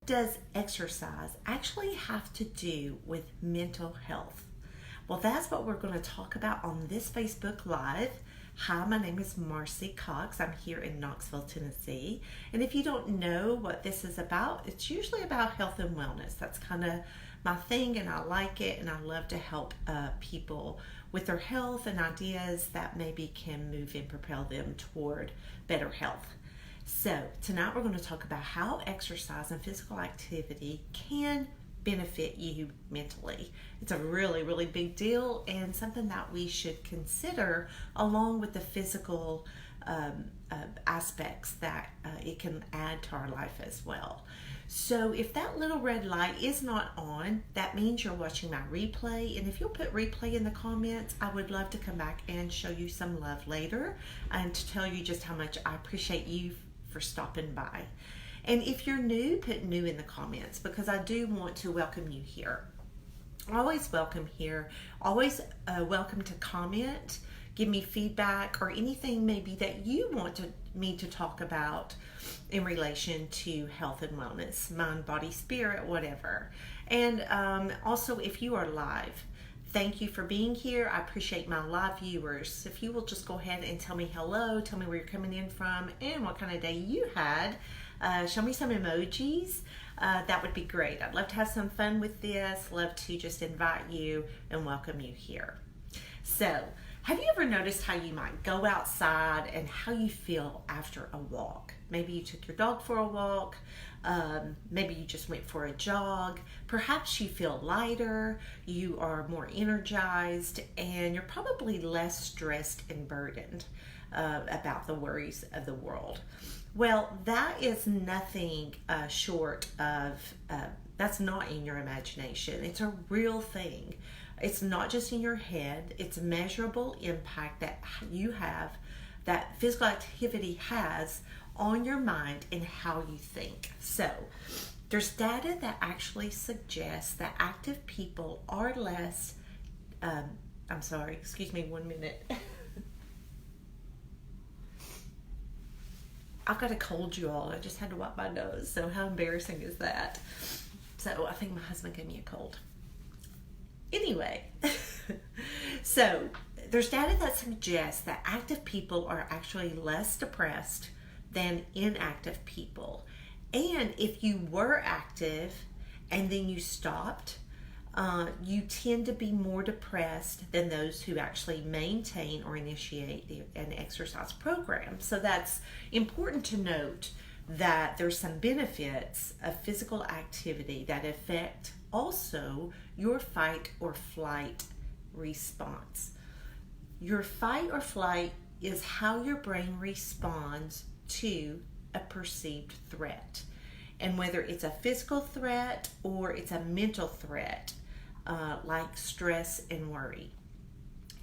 does exercise actually have to do with mental health? Well, that's what we're going to talk about on this Facebook Live. Hi, my name is Marcy Cox. I'm here in Knoxville, Tennessee. And if you don't know what this is about, it's usually about health and wellness. That's kind of my thing, and I like it, and I love to help people with their health and ideas that maybe can move and propel them toward better health. So tonight we're going to talk about how exercise and physical activity can benefit you mentally. It's a really, really big deal and something that we should consider along with the physical aspects that it can add to our life as well. So if that little red light is not on, that means you're watching my replay. And if you'll put replay in the comments, I would love to come back and show you some love later and to tell you just how much I appreciate you for stopping by. And if you're new, put new in the comments because I do want to welcome you here. Always welcome here. Always welcome to comment, give me feedback or anything maybe that you want me to talk about in relation to health and wellness, mind, body, spirit, whatever. And also if you are live, thank you for being here. I appreciate my live viewers. If you will just go ahead and tell me hello, tell me where you're coming in from and what kind of day you had. Show me some emojis. That would be great. I'd love to have some fun with this. Love to just invite you and welcome you here. So, have you ever noticed how you might go outside and how you feel after a walk? Maybe you took your dog for a walk. Maybe you just went for a jog. Perhaps you feel lighter, you are more energized, and you're probably less stressed and burdened about the worries of the world. Well, that is nothing short of, that's not in your imagination. It's a real thing. It's not just in your head. It's a measurable impact that you have, that physical activity has on your mind and how you think. So, there's data that actually suggests that active people are less, I'm sorry, excuse me 1 minute. I've got a cold, you all. I just had to wipe my nose. So how embarrassing is that? So I think my husband gave me a cold. Anyway, so there's data that suggests that active people are actually less depressed than inactive people. And if you were active and then you stopped, you tend to be more depressed than those who actually maintain or initiate an exercise program. So that's important to note that there's some benefits of physical activity that affect also your fight or flight response. Your fight or flight is how your brain responds to a perceived threat. And whether it's a physical threat or it's a mental threat, like stress and worry.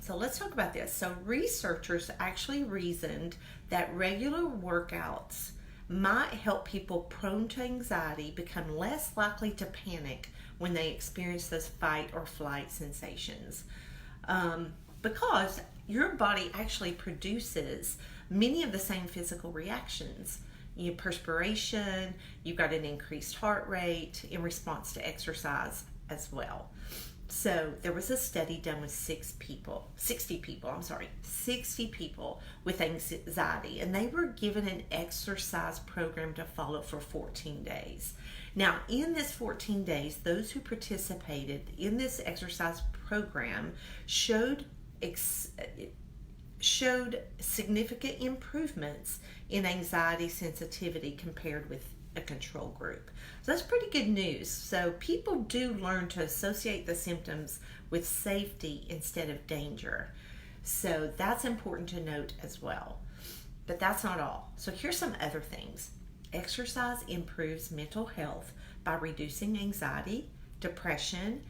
So let's talk about this. So researchers actually reasoned that regular workouts might help people prone to anxiety become less likely to panic when they experience those fight or flight sensations. Because your body actually produces many of the same physical reactions. You have perspiration, you've got an increased heart rate in response to exercise as well. So there was a study done with 60 people with anxiety, and they were given an exercise program to follow for 14 days. Now, in this 14 days, those who participated in this exercise program showed significant improvements in anxiety sensitivity compared with a control group. So that's pretty good news. So people do learn to associate the symptoms with safety instead of danger. So that's important to note as well. But that's not all. So here's some other things. Exercise improves mental health by reducing anxiety, depression,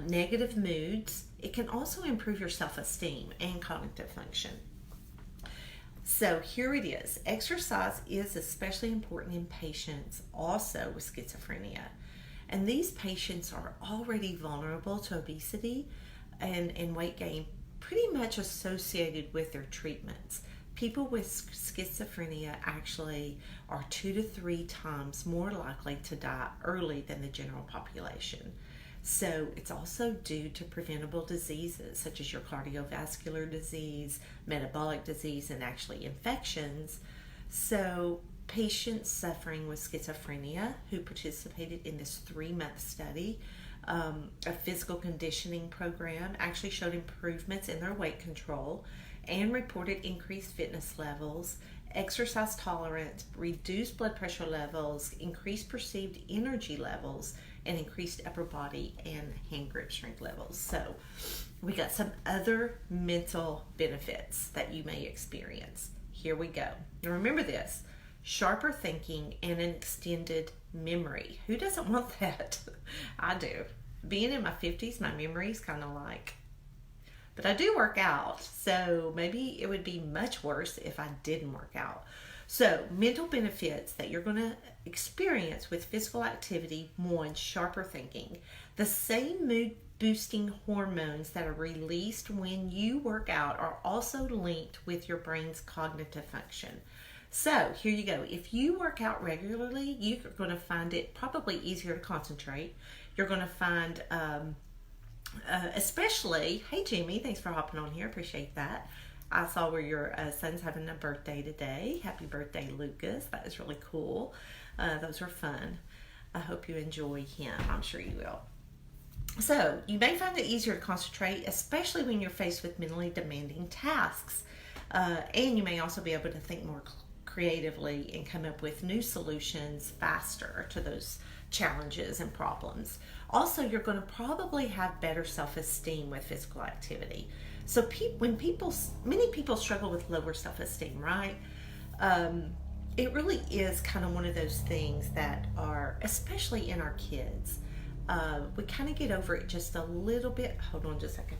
negative moods. It can also improve your self-esteem and cognitive function. So here it is. Exercise is especially important in patients also with schizophrenia. And these patients are already vulnerable to obesity and weight gain pretty much associated with their treatments. People with schizophrenia actually are 2 to 3 times more likely to die early than the general population. So it's also due to preventable diseases such as your cardiovascular disease, metabolic disease, and actually infections. So patients suffering with schizophrenia who participated in this 3-month study, a physical conditioning program, actually showed improvements in their weight control and reported increased fitness levels, exercise tolerance, reduced blood pressure levels, increased perceived energy levels, and increased upper body and hand grip strength levels. So we got some other mental benefits that you may experience. Here we go. Now remember this: sharper thinking and an extended memory. Who doesn't want that? I do. Being in my 50s, my memory's kind of like, but I do work out, so maybe it would be much worse if I didn't work out. So, mental benefits that you're going to experience with physical activity: 1, sharper thinking. The same mood boosting hormones that are released when you work out are also linked with your brain's cognitive function. So, here you go. If you work out regularly, you're going to find it probably easier to concentrate. You're going to find, especially, hey Jimmy, thanks for hopping on here. Appreciate that. I saw where your son's having a birthday today. Happy birthday, Lucas. That is really cool. Those are fun. I hope you enjoy him. I'm sure you will. So, you may find it easier to concentrate, especially when you're faced with mentally demanding tasks. And you may also be able to think more creatively and come up with new solutions faster to those challenges and problems. Also, you're going to probably have better self-esteem with physical activity. So many people struggle with lower self-esteem, right? It really is kind of one of those things that are, especially in our kids, we kind of get over it just a little bit. Hold on just a second.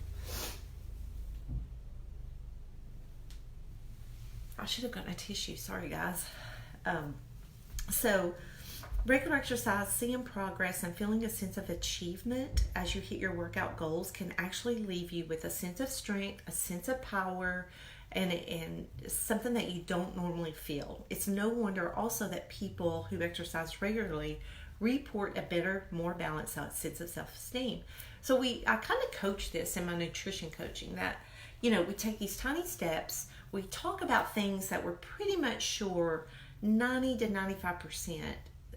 I should have gotten a tissue. Sorry, guys. So regular exercise, seeing progress, and feeling a sense of achievement as you hit your workout goals can actually leave you with a sense of strength, a sense of power, and something that you don't normally feel. It's no wonder also that people who exercise regularly report a better, more balanced sense of self-esteem. So I kind of coach this in my nutrition coaching that, we take these tiny steps. We talk about things that we're pretty much sure 90 to 95%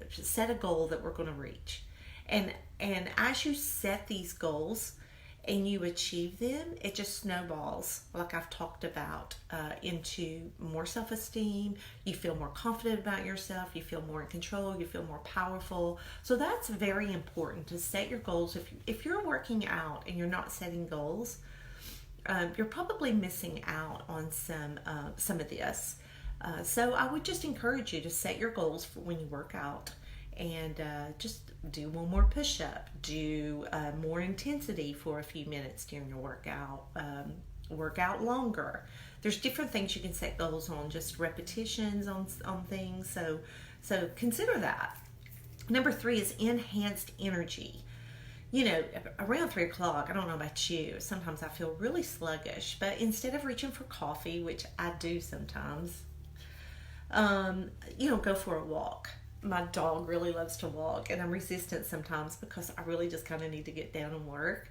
set a goal that we're going to reach. And as you set these goals and you achieve them, it just snowballs, like I've talked about, into more self-esteem. You feel more confident about yourself. You feel more in control. You feel more powerful. So that's very important, to set your goals. If you're working out and you're not setting goals, you're probably missing out on some of this. So I would just encourage you to set your goals for when you work out, and just do one more push-up, do more intensity for a few minutes during your workout, work out longer. There's different things you can set goals on, just repetitions on things. So consider that. Number 3 is enhanced energy. Around 3 o'clock, I don't know about you, sometimes I feel really sluggish, but instead of reaching for coffee, which I do sometimes, go for a walk. My dog really loves to walk, and I'm resistant sometimes because I really just kind of need to get down and work.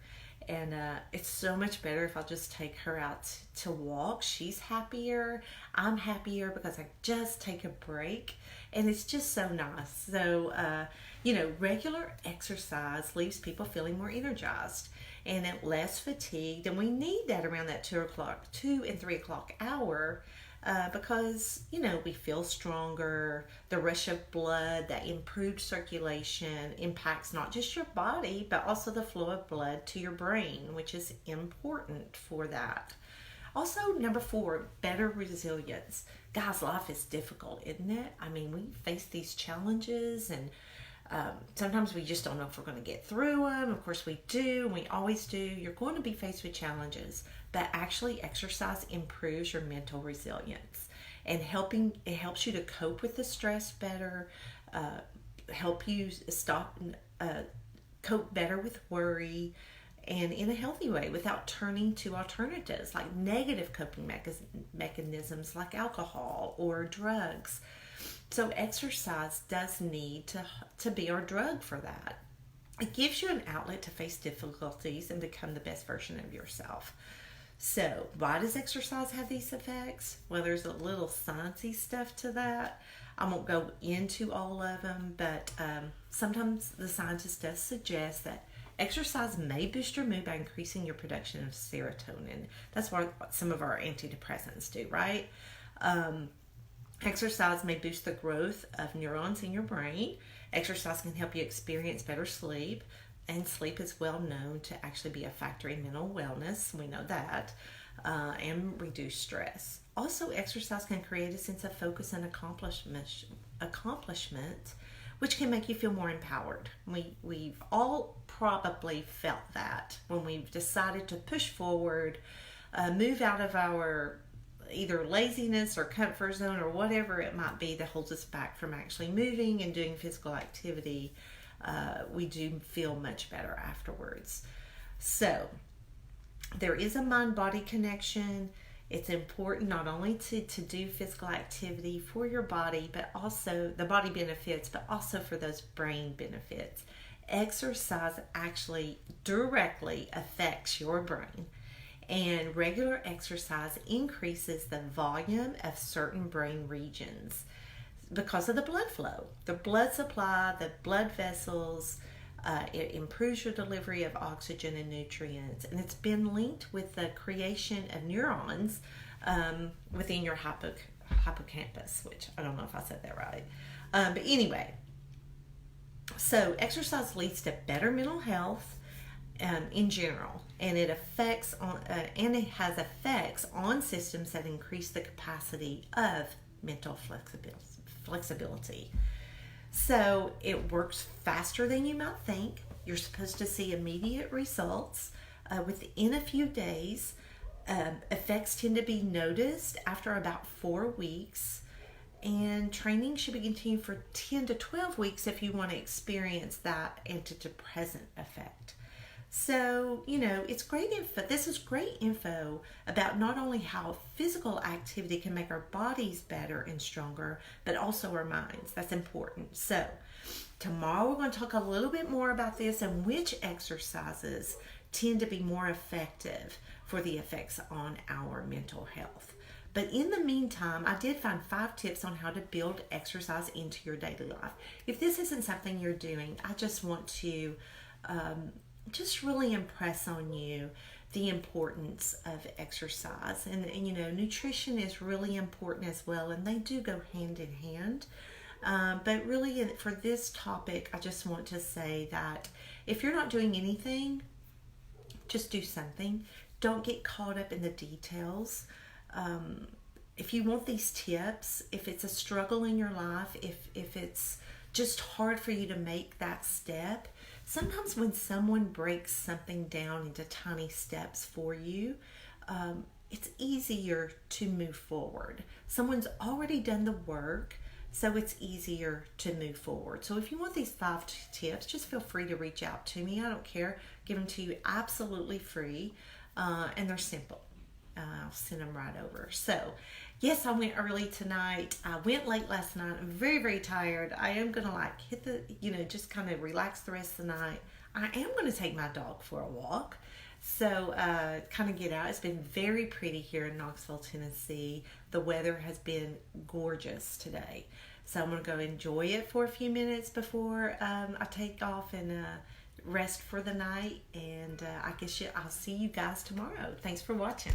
And it's so much better if I just take her out to walk. She's happier. I'm happier because I just take a break, and it's just so nice. So, regular exercise leaves people feeling more energized and less fatigued, and we need that around that 2 and 3 o'clock hour. Because, we feel stronger. The rush of blood, that improved circulation impacts not just your body, but also the flow of blood to your brain, which is important for that. Also, number 4, better resilience. Guys, life is difficult, isn't it? I mean, we face these challenges, and sometimes we just don't know if we're going to get through them. Of course we do, and we always do. You're going to be faced with challenges, but actually exercise improves your mental resilience, and it helps you to cope with the stress better, help you cope better with worry, and in a healthy way without turning to alternatives like negative coping mechanisms like alcohol or drugs. So exercise does need to be our drug for that. It gives you an outlet to face difficulties and become the best version of yourself. So, why does exercise have these effects? Well, there's a little sciencey stuff to that. I won't go into all of them, but sometimes the scientist does suggest that exercise may boost your mood by increasing your production of serotonin. That's what some of our antidepressants do, right? Exercise may boost the growth of neurons in your brain. Exercise can help you experience better sleep, and sleep is well known to actually be a factor in mental wellness. We know that, and reduce stress. Also, exercise can create a sense of focus and accomplishment, which can make you feel more empowered. We've all probably felt that when we've decided to push forward, move out of our either laziness or comfort zone or whatever it might be that holds us back from actually moving and doing physical activity. We do feel much better afterwards. So there is a mind-body connection. It's important not only to do physical activity for your body, but also the body benefits, but also for those brain benefits. Exercise actually directly affects your brain. And regular exercise increases the volume of certain brain regions because of the blood flow. The blood supply, the blood vessels, it improves your delivery of oxygen and nutrients. And it's been linked with the creation of neurons within your hippocampus, which I don't know if I said that right. But anyway, so exercise leads to better mental health in general, and it affects on and it has effects on systems that increase the capacity of mental flexibility. So it works faster than you might think. You're supposed to see immediate results within a few days. Effects tend to be noticed after about 4 weeks, and training should be continued for 10 to 12 weeks if you want to experience that antidepressant effect. So, it's great info. This is great info about not only how physical activity can make our bodies better and stronger, but also our minds. That's important. So, tomorrow we're going to talk a little bit more about this and which exercises tend to be more effective for the effects on our mental health. But in the meantime, I did find 5 tips on how to build exercise into your daily life. If this isn't something you're doing, I just want to just really impress on you the importance of exercise. And nutrition is really important as well, and they do go hand in hand. But really, for this topic, I just want to say that if you're not doing anything, just do something. Don't get caught up in the details. If you want these tips, if it's a struggle in your life, if it's just hard for you to make that step, sometimes when someone breaks something down into tiny steps for you, it's easier to move forward. Someone's already done the work, so it's easier to move forward. So if you want these 5 tips, just feel free to reach out to me. I don't care. Give them to you absolutely free, and they're simple. I'll send them right over. So, yes, I went early tonight. I went late last night. I'm very, very tired. I am going to hit the, just kind of relax the rest of the night. I am going to take my dog for a walk. So, kind of get out. It's been very pretty here in Knoxville, Tennessee. The weather has been gorgeous today. So, I'm going to go enjoy it for a few minutes before I take off and rest for the night. And I guess I'll see you guys tomorrow. Thanks for watching.